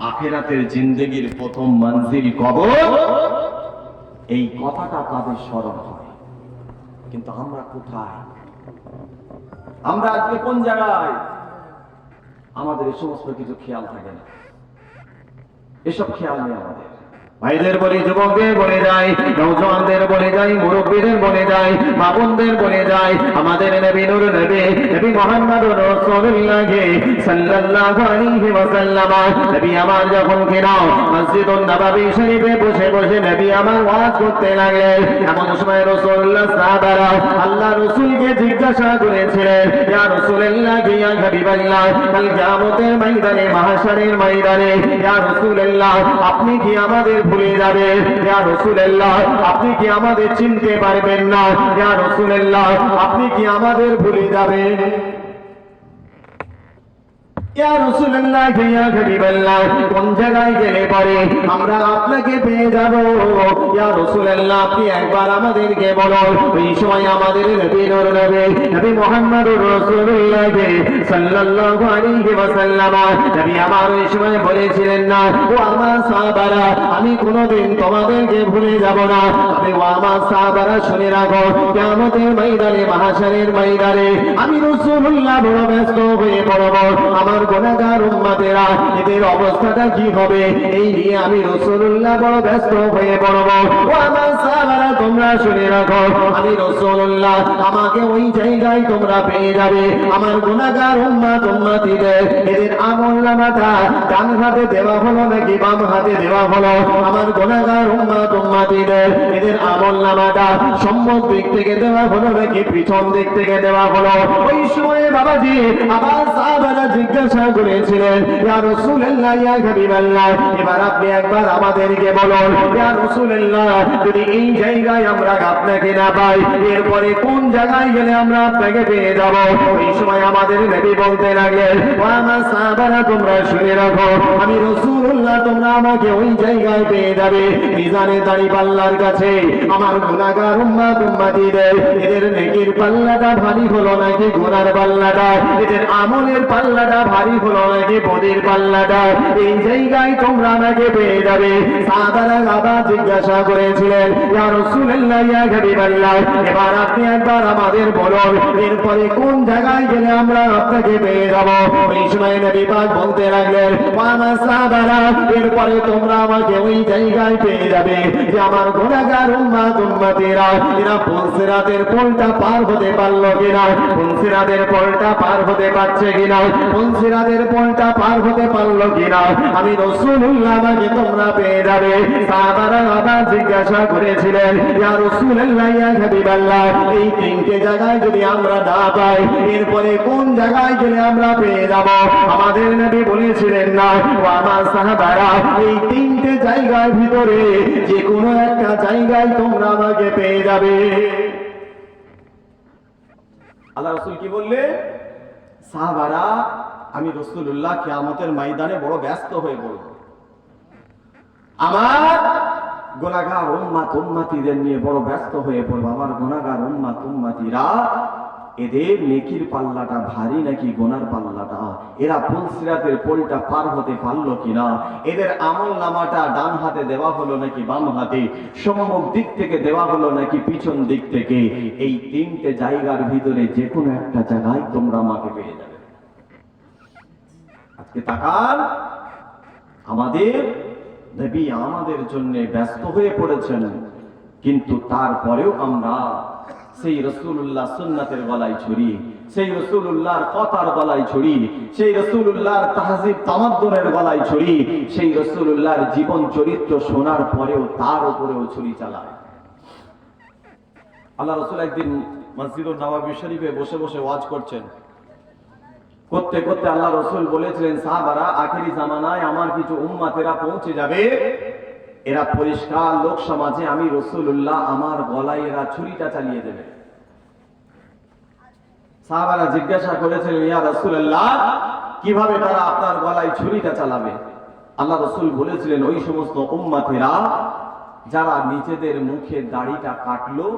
আখিরাতের জিন্দেগির প্রথম মঞ্জিল কবর, এই কথাটা তাদের স্মরণ হয়। কিন্তু আমরা কোথায়? আমরা আজকে কোন জায়গায়? আমাদের এই সমস্ত কিছু খেয়াল থাকে না, এসব খেয়াল নেই আমাদের। ভাইদের বলি, যুবকদের বলে যায়, নওজওয়ানদের বলে যায়, মুরব্বীদের বলে যায়, মা বোনদের বলে যায়, আমাদের নবী নূর নবী মুহাম্মদুর রাসূলুল্লাহ সাল্লাল্লাহু আলাইহি ওয়াসাল্লাম নবী আমার যখন কিনা মসজিদুন নববী শরীফে বসে বসে নবী আমার ওয়াজ করতে লাগলেন, এমন সময় রাসূলুল্লাহ সাহাবারা আল্লাহ রাসূলকে জিজ্ঞাসা করেছিলেন, ইয়া রাসূলুল্লাহ, ইয়া হাবিবাল্লাহ, কাল কিয়ামতের ময়দানে, মাহশারের ময়দানে, ইয়া রাসূলুল্লাহ, আপনি কি আমাদের ভুলে যাবেন? ইয়া রাসূলুল্লাহ, আপনি কি আমাদের চিনতে পারবেন না? ইয়া রাসূলুল্লাহ, আপনি কি আমাদের ভুলে যাবেন? ইয়া রাসূলুল্লাহ, ইয়া হাবিবাল্লাহ, কোন জায়গায় গেলে পরে আমরা আপনাকে পেয়ে যাব? ইয়া রাসূলুল্লাহ, আপনি একবার আমাদেরকে বলুন। ওই সময় আমাদের নবী নূর নবী মুহাম্মদুর রাসূলুল্লাহ সাল্লাল্লাহু আলাইহি ওয়াসাল্লাম নবী আমার ওই সময় বলেছিলেন, না ও আমার সাহাবারা, আমি কোনোদিন তোমাদেরকে ভুলে যাব না। তবে ও আমার সাহাবারা, শুনে রাখো, কিয়ামতের ময়দানে, মাহশারের ময়দানে আমি রাসূলুল্লাহ বড় ব্যস্ত হয়ে পড়ব। আমার গুনাহগার উম্মতেরা, এদের অবস্থাটা কি হবে এই নিয়ে আমি রাসূলুল্লাহ বড় ব্যস্ত হয়ে পড়ব। ও আমার সাহাবারা, তোমরা শুনে রাখো, আমি রাসূলুল্লাহ, আমাকে ওই জায়গায় তোমরা পেয়ে যাবে। আমার গুনাহগার উম্মতিদের এদের আমলনামাটা ডান হাতে দেওয়া হলো নাকি বাম হাতে দেওয়া হলো? আমার গুনাহগার উম্মতিদের এদের আমলনামাটা সম্মুখ দিক থেকে দেওয়া হলো নাকি পিছন দিক থেকে দেওয়া হলো? ওই সময়ে বাবাজি আমার সাহাবারা জিজ্ঞাসা করেছিলেন, ইয়া রাসূলুল্লাহ, ইয়া হাবিবাল্লাহ, এবার আপনি একবার আমাদেরকে বলুন, ইয়া রাসূলুল্লাহ, যদি এই জায়গায় আমরা আপনাকে না পাই, এরপরে কোন জায়গায় গেলে আমরা আপনাকে পেয়ে যাব? ওই সময় আমাদের নবী বলতে লাগলেন, ও আমার সাহাবারা, তোমরা শুনে রাখো, আমি রাসূলুল্লাহ, তোমরা আমাকে ওই জায়গায় পেয়ে যাবে মিজানে দাঁড়িপাল্লার কাছে। আমার গুনাহগার উম্মতিদের এদের নেকির পাল্লাটা ভারী হলো নাকি গুনার পাল্লাটা? এদের আমলের পাল্লাটা ভারী হলো নাকি বদের পাল্লাটা? এই জায়গায় তোমরা আমাকে পেয়ে যাবে। সাহাবারা আবার জিজ্ঞাসা করেছিলেন, ইয়া রাসূলুল্লাহ, ইয়া হাবিবাল্লাহ, এবার আপনি একবার আমাদের বলুন, এরপরে কোন জায়গায় গেলে আমরা আপনাকে পেয়ে যাব? ওই সময় নবী পাক বলতে লাগলেন, ও আমার সাহাবারা, এরপরে তোমরা আমাকে ওই জায়গায় পেয়ে যাবে যে আমার গুনাহগার উম্মতেরা এরা পুলসিরাতের পোলটা পার হতে পারলো কিনা, পুলসিরাতের পোলটা পার হতে পারছে কিনা, পুলসিরাতের পোলটা পার হতে পারলো কিনা, আমি রাসূলুল্লাহ, আমাকে তোমরা পেয়ে যাবে। সাহাবারা আবার জিজ্ঞাসা করেছিলেন, ইয়া রাসূলুল্লাহ, ইয়া হাবিবাল্লাহ, এই তিনটে জায়গায় যদি আমরা না পাই, এরপরে কোন জায়গায় গেলে আমরা পেয়ে যাব? আমাদের নবী বলেছিলেন, না ও আমার সাহাবারা, এই তিনটে জায়গার ভিতরে যে কোনো একটা জায়গায় তোমরা আমাকে পেয়ে যাবে। আল্লাহ রাসূল কি বললেন? সাহাবারা, আমি রাসূলুল্লাহ কিয়ামতের ময়দানে বড় ব্যস্ত হয়ে পড়ব। আমার গুনাহগার উম্মতিদের নিয়ে বড় ব্যস্ত হয়ে পড়ব। আমার গুনাহগার উম্মতিরা এদের নেকির পাল্লাটা ভারী নাকি গুনার পাল্লাটা? এরা পুলসিরাতের পোলটা পার হতে পারলো কিনা? এদের আমল নামাটা ডান হাতে দেওয়া হলো নাকি বাম হাতে? সম্মুখ দিক থেকে দেওয়া হলো নাকি পিছন দিক থেকে? এই তিনটে জায়গার ভিতরে যে কোনো একটা জায়গায় তোমরা আমাকে পেয়ে যাবে। আজকে তাকান, আমাদের নবী আমাদের জন্য ব্যস্ত হয়ে পড়েছেন, কিন্তু তারপরেও আমরা সেই রাসূলুল্লাহ সুন্নাতের গলায় ছড়ি, সেই রাসূলুল্লাহর কথার গলায় ছড়ি, সেই রাসূলুল্লাহর তাহজিব তামাদ্দুনের গলায় ছড়ি, সেই রাসূলুল্লাহর জীবন চরিত্র শোনার পরেও তার উপরেও ছড়ি চালায়। আল্লাহ রাসূল একদিন মসজিদুন নববী শরীফে বসে বসে ওয়াজ করছেন, করতে করতে আল্লাহ রাসূল বলেছিলেন, সাহাবারা, আখেরি জামানায় আমার কিছু উম্মতেরা পৌঁছে যাবে, এরা পরিষ্কার লোক সমাজে আমি রাসূলুল্লাহ আমার গলায় এরা ছুরিটা চালিয়ে দেবে। সাহাবারা জিজ্ঞাসা করেছিলেন, ইয়া রাসূলুল্লাহ, কিভাবে তারা আপনার গলায় ছুরিটা চালাবে? আল্লাহ রাসূল বলেছিলেন, ওই সমস্ত উম্মতেরা যারা নিজেদের মুখে দাড়িটা কাটলো,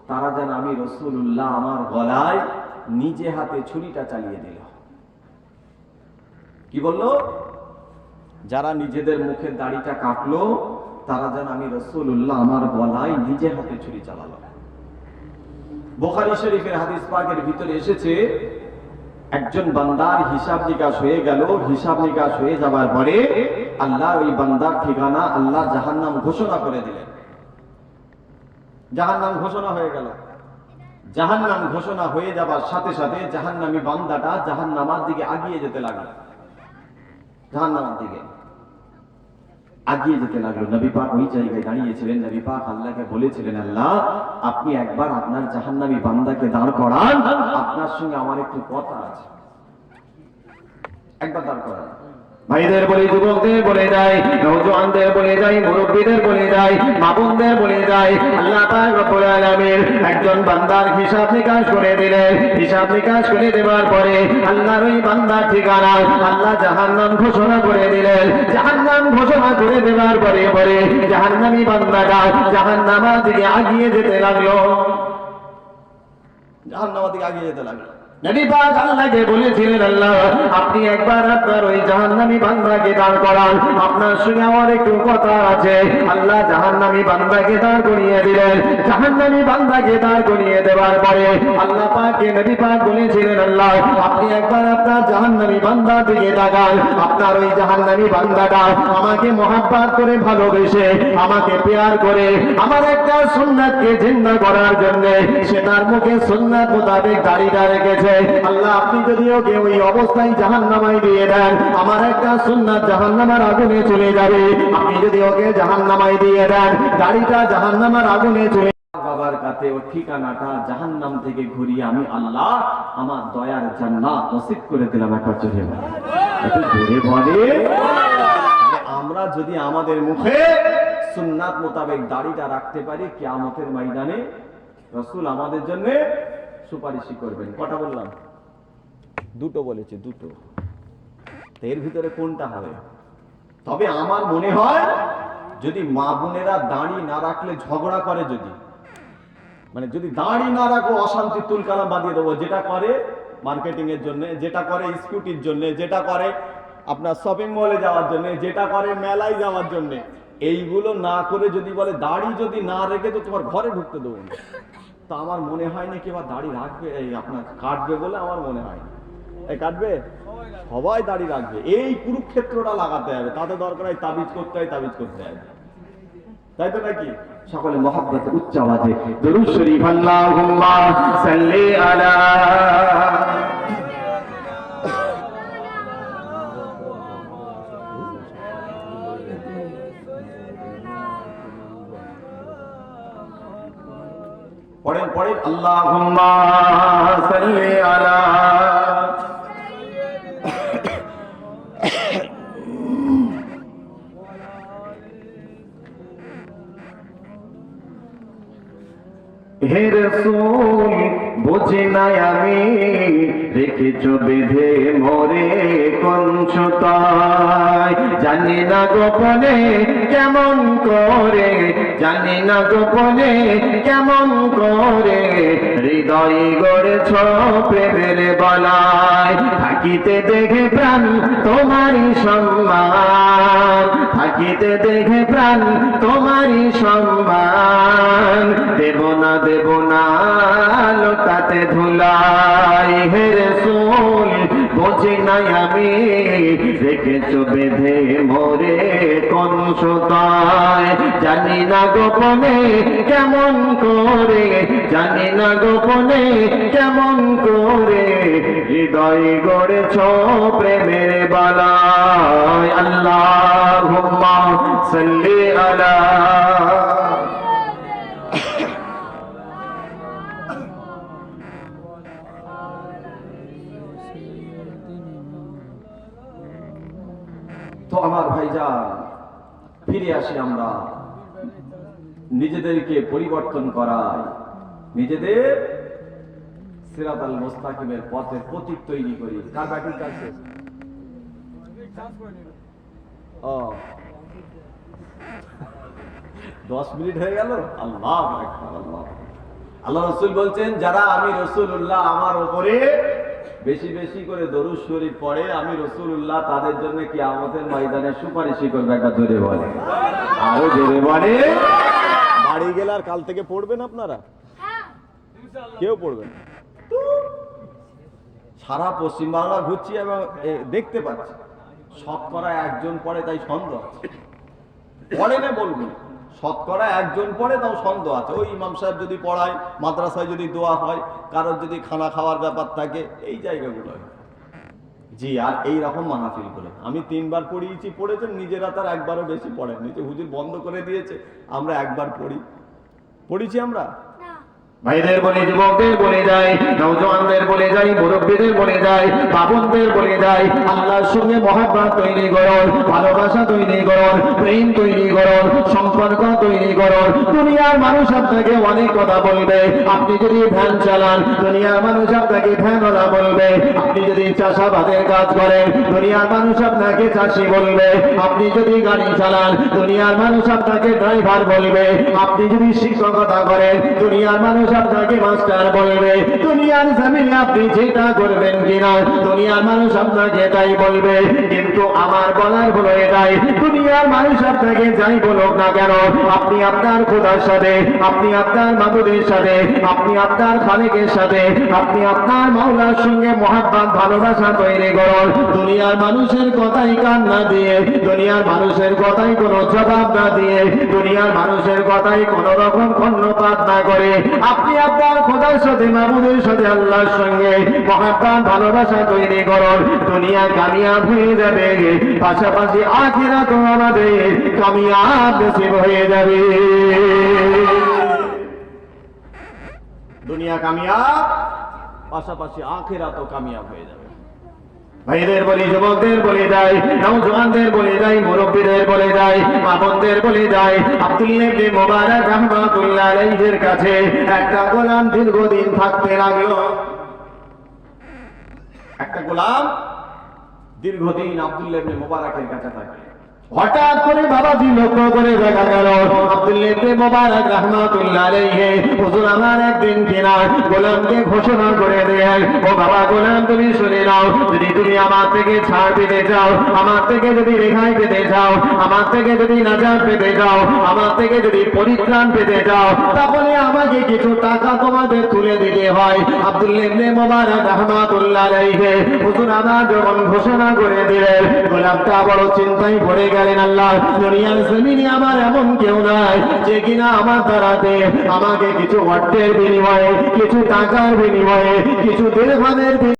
তারা যেন আমি রাসূলুল্লাহ আমার গলায় নিজে হাতে ছুরিটা চালিয়ে দিল। কি বললো? যারা নিজেদের মুখের দাড়িটা কাটলো তারা যেন আমি রাসূলুল্লাহ আমার গলায় নিজে হাতে ছুরি চালালো। বুখারী শরীফের হাদিস পাকের ভিতরে এসেছে, একজন বান্দার হিসাব নিকাশ হয়ে গেল, হিসাব নিকাশ হয়ে যাবার পরে আল্লাহ ওই বান্দার ঠিকানা আল্লাহ জাহান্নাম ঘোষণা করে দিলেন। জাহান্নাম ঘোষণা হয়ে গেল। জাহান্নাম ঘোষণা হয়ে যাবার সাথে সাথে জাহান্নামী বান্দাটা জাহান্নামার দিকে আগিয়ে যেতে লাগলো। জাহান্নামের দিকে আগিয়ে যেতে লাগলো। নবী পাক ওই জায়গায় দাঁড়িয়েছিলেন। নবী পাক আল্লাহকে বলেছিলেন, আল্লাহ আপনি একবার আপনার জাহান্নামী বান্দাকে দাঁড় করান, আপনার সঙ্গে আমার একটু কথা আছে, একবার দাঁড় করান। ভাইদের বলি, যুবকদের বলে যায়, নওজোয়ানদের বলে যায়, মুরব্বীদের বলে যায়, মা বোনদের বলে যায়, আল্লাহ পাক রব্বুল আলামিন একজন বান্দার হিসাব নিকাশ করে দিলেন। হিসাব নিকাশ করে দেওয়ার পরে আল্লাহর ওই বান্দার ঠিকানা আল্লাহ জাহান্নাম ঘোষণা করে দিলেন। জাহান্নাম ঘোষণা করে দেওয়ার পরে পরে জাহান্নামী বান্দাটা জাহান্নামের দিকে আগিয়ে যেতে লাগলো। জাহান্নামের দিকে আগিয়ে যেতে লাগলো। নবী পাক আল্লাহকে বলেছিলেন, আল্লাহ আপনি একবার আপনার ওই জাহান্নামী বান্দাকে দাঁড় করান, আপনার সঙ্গে আমার একটু কথা আছে। আল্লাহ জাহান্নামী বান্দাকে দাঁড় করিয়ে দিলেন। জাহান্নামী বান্দাকে দাঁড় করিয়ে দেওয়ার পরে আল্লাহ পাককে নবী পাক বলেছিলেন, আল্লাহ আপনি একবার আপনার জাহান্নামী বান্দার দিকে তাকান। আপনার ওই জাহান্নামী বান্দাটা আমাকে মহব্বত করে ভালোবেসে, আমাকে প্যার করে আমার একটা সুন্নাতকে জিন্দা করার জন্য সে তার মুখে সুন্নাত মোতাবেক দাড়িটা রেখেছে। আল্লাহ আপনি যদি ওকে ওই অবস্থায় জাহান্নামায় দিয়ে দেন, আমার একটা সুন্নাত জাহান্নামের আগুনে চলে যাবে। আপনি যদি ওকে জাহান্নামায় দিয়ে দেন, দাড়িটা জাহান্নামের আগুনে চলে বাবার কাছে ওর ঠিকানাটা জাহান্নাম থেকে ঘুরিয়ে আমি আল্লাহ আমার দয়ার জান্নাত নসিব করে দিলাম। একবার জোরে বলে, একটু জোরে বলে। আমরা যদি আমাদের মুখে সুন্নাত মোতাবেক দাড়িটা রাখতে পারি, কিয়ামতের ময়দানে রাসূল আমাদের জন্য সুপারিশই করবেন। কটা বললাম? দুটো বলেছে, দুটো। এর ভিতরে কোনটা হবে? তবে আমার মনে হয় যদি মা বোনেরা দাড়ি না রাখলে ঝগড়া করে, যদি দাড়ি না রাখো অশান্তি তুলকালাম বাঁধিয়ে দেবো, যেটা করে মার্কেটিং এর জন্য, যেটা করে স্কুটির জন্য, যেটা করে আপনার শপিং মলে যাওয়ার জন্য, যেটা করে মেলায় যাওয়ার জন্য, এইগুলো না করে যদি বলে দাড়ি যদি না রেখে তো তোমার ঘরে ঢুকতে দেবো না, তো আমার মনে হয় না কি আবার দাড়ি রাখবে, এই আপনার কাটবে বলে আমার মনে হয় না। এই কাটবে, সবাই দাড়ি রাখবে। এই কুরুক্ষেত্রটা লাগাতে হবে, তাতে দরকার হয় তাবিজ করতে হয়, তাবিজ করতে হবে, তাই তো নাকি? সকলে মহব্বতে উচ্চ আওয়াজে দরুদ শরীফ আল্লাহুম্মা সাল্লি আলা পড়েন পড়েন, আল্লাহুম্মা সাল্লি আলা হে রাসূল বুঝি নাই আমি রেখেছ বেঁধে মোরে কোন সুতায়, জানি না গোপনে কেমন করে, জানি না গোপনে কেমন করে হৃদয় গড়েছ প্রেমের বলায়। থাকিতে দেখে প্রাণ তোমারই সম্মান, থাকিতে দেখে প্রাণ তোমারই সম্মান, দেব না দেব না লোটাতে ধুলাই। হে রাসূল বুঝি নাই আমি রেখেছ বেঁধে মোরে কোন সুতায়, জানি না গোপনে কেমন করে, জানি না গোপনে কেমন করে হৃদয় গড়েছ প্রেমের বালায়। আল্লাহুম্মা সাল্লি আলা তো আমার ভাইজান, ফিরে আসি আমরা নিজেদেরকে পরিবর্তন করাই, নিজেদের সিরাতাল মুস্তাকিমের পথের প্রতীক তৈরি করি। কার ব্যাটিং কাছে? ও 10 মিনিট হয়ে গেল। আল্লাহু আকবার, আল্লাহ। আল্লাহ রাসূল বলছেন, যারা আমি রাসূলুল্লাহ আমার উপরে বেশি বেশি করে দরুদ শরীফ পড়ে, আমি রাসূলুল্লাহ তাদের জন্য কিয়ামতের ময়দানে সুপারিশই করবে। একটা জোরে বলে, আরো জোরে বলে। বাড়ি গেলে আর কাল থেকে পড়বেন আপনারা? কেউ পড়বেন? সারা পশ্চিমবাংলা ঘুরছি এবং দেখতে পাচ্ছি শতকরা একজন পড়ে, তাই সন্দেহ আছে। পড়ে না বলবো, শতকরা একজন পড়ে, তাও সন্দেহ আছে। ওই ইমাম সাহেব যদি পড়ায়, মাদ্রাসায় যদি দোয়া হয়, কারোর যদি খানা খাওয়ার ব্যাপার থাকে, এই জায়গাগুলো জি। আর এই রকম মাহফিল করে আমি 3 বার পড়িয়েছি, পড়েছেন, নিজেরা তার একবারও বেশি পড়েন নিচে, হুজুর বন্ধ করে দিয়েছে, আমরা একবার পড়েছি আমরা। ভাইদের বলে, যুবকদের বলে যায়, নওজওয়ানদের বলে যায়, মুরব্বীদের বলে যায়, বাবুদের বলে যায়, আল্লাহর সঙ্গে মহব্বত তৈরি করুন, ভালোবাসা তৈরি করুন, প্রেম তৈরি করুন, সম্পর্ক তৈরি করুন। দুনিয়ার মানুষ আপনাকে অনেক কথা বলবে, আপনি যদি ভ্যান চালান দুনিয়ার মানুষ আপনাকে ভ্যানওয়ালা বলবে, আপনি যদি চাষাবাদের কাজ করেন দুনিয়ার মানুষ আপনাকে চাষি বলবে, আপনি যদি গাড়ি চালান দুনিয়ার মানুষ আপনাকে ড্রাইভার বলবে, আপনি যদি শিক্ষকতা করেন দুনিয়ার মানুষ আপনাকে মাস্টার বলবে। দুনিয়ার জমিনে আপনি যেটা করবেন কিনা দুনিয়ার মানুষ আপনাকে তাই বলবে। কিন্তু আমার বলার হলো এটাই, দুনিয়ার মানুষ আপনাকে যাই বলুক না কেন, আপনি আপনার খোদার সাথে, আপনি আপনার মাবুদের সাথে, আপনি আপনার খালিকের সাথে, আপনি আপনার মাওলার সঙ্গে মহব্বত ভালোবাসা তৈরি করুন। দুনিয়ার মানুষের কথাই কান না দিয়ে, দুনিয়ার মানুষের কথাই কোনো জবাব না দিয়ে, দুনিয়ার মানুষের কথাই কোনো রকম কর্ণপাত না করে আপনি আপনার খোদার সাথে, মাবুদের সাথে, আল্লাহর সঙ্গে মহব্বত ভালোবাসা তৈরি করুন। দুনিয়া কামিয়াব হয়ে যাবে, পাশাপাশি আখিরাত আমাদের কামিয়াব নসিব হয়ে যাবে। দুনিয়া কামিয়াব, পাশাপাশি আখিরাতও কামিয়াব হয়ে যাবে। ভাইদের বলি, যুবকদের বলে যায়, নওজওয়ানদের বলে যায়, মুরব্বীদের বলে যায়, মামুনদের বলে যায়, আব্দুল্লাহ ইবনে মুবারক রাহমাতুল্লাহ আলাইহির কাছে একটা গোলাম দীর্ঘদিন থাকতে লাগলো। একটা গোলাম দীর্ঘদিন আব্দুল্লাহ ইবনে মুবারকের কাছে থাকে। হঠাৎ করে বাবাজি লক্ষ্য করে দেখা গেল আব্দুল্লাহ ইবনে মুবারক রাহমাতুল্লাহ আলাইহি হুজুর আমার একদিন কিনা গোলামকে ঘোষণা করে দেন, ও বাবা গোলাম তুমি শুনে নাও, যদি তুমি আমার থেকে ছাড় পেতে চাও, আমার থেকে যদি রেহাই পেতে চাও, আমার থেকে যদি নাজাত পেতে চাও, আমার থেকে যদি পরিত্রাণ পেতে চাও, তাহলে আমাকে কিছু টাকা তোমাদের তুলে দিতে হয়। আব্দুল্লাহ ইবনে মুবারক রাহমাতুল্লাহ আলাইহি হুজুর আমার যখন ঘোষণা করে দিলেন, গোলামটা বড় চিন্তায় পড়ে গেলেন, আল্লাহ দুনিয়ার জমিনে আমার এমন কেউ নাই যে কিনা আমার দ্বারাতে আমাকে কিছু অর্থের বিনিময়ে, কিছু টাকার বিনিময়ে, কিছু দিরহামের